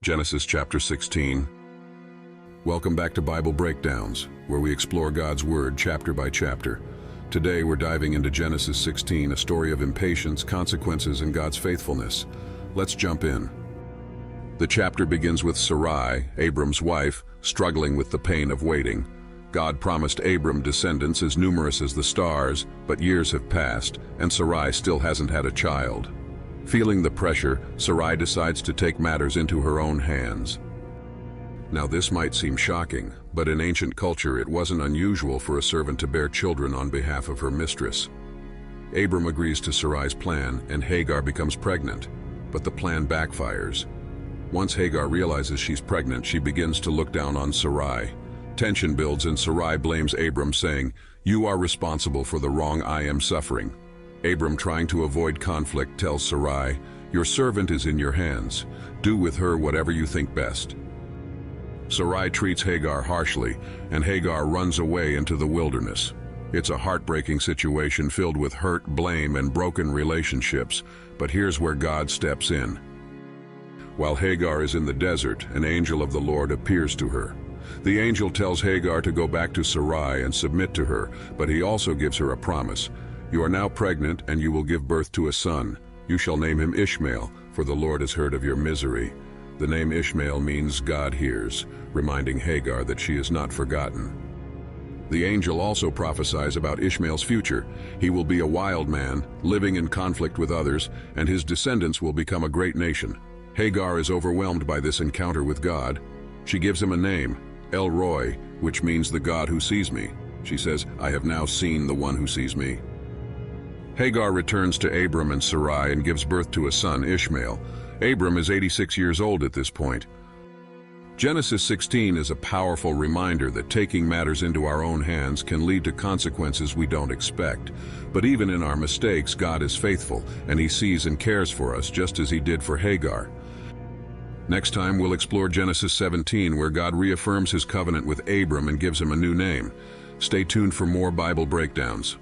Genesis chapter 16. Welcome back to Bible Breakdowns, where we explore God's Word chapter by chapter. Today we're diving into Genesis 16, a story of impatience, consequences, and God's faithfulness. Let's jump in. The chapter begins with Sarai, Abram's wife, struggling with the pain of waiting. God promised Abram descendants as numerous as the stars, but years have passed, and Sarai still hasn't had a child. Feeling the pressure, Sarai decides to take matters into her own hands. Now this might seem shocking, but in ancient culture it wasn't unusual for a servant to bear children on behalf of her mistress. Abram agrees to Sarai's plan, and Hagar becomes pregnant, but the plan backfires. Once Hagar realizes she's pregnant, she begins to look down on Sarai. Tension builds and Sarai blames Abram, saying, "You are responsible for the wrong I am suffering." Abram, trying to avoid conflict, tells Sarai, "Your servant is in your hands. Do with her whatever you think best." Sarai treats Hagar harshly, and Hagar runs away into the wilderness. It's a heartbreaking situation filled with hurt, blame, and broken relationships, but here's where God steps in. While Hagar is in the desert, an angel of the Lord appears to her. The angel tells Hagar to go back to Sarai and submit to her, but he also gives her a promise. "You are now pregnant, and you will give birth to a son. You shall name him Ishmael, for the Lord has heard of your misery." The name Ishmael means God hears, reminding Hagar that she is not forgotten. The angel also prophesies about Ishmael's future. He will be a wild man, living in conflict with others, and his descendants will become a great nation. Hagar is overwhelmed by this encounter with God. She gives him a name, El Roi, which means the God who sees me. She says, "I have now seen the one who sees me." Hagar returns to Abram and Sarai and gives birth to a son, Ishmael. Abram is 86 years old at this point. Genesis 16 is a powerful reminder that taking matters into our own hands can lead to consequences we don't expect. But even in our mistakes, God is faithful, and He sees and cares for us just as He did for Hagar. Next time we'll explore Genesis 17, where God reaffirms His covenant with Abram and gives him a new name. Stay tuned for more Bible breakdowns.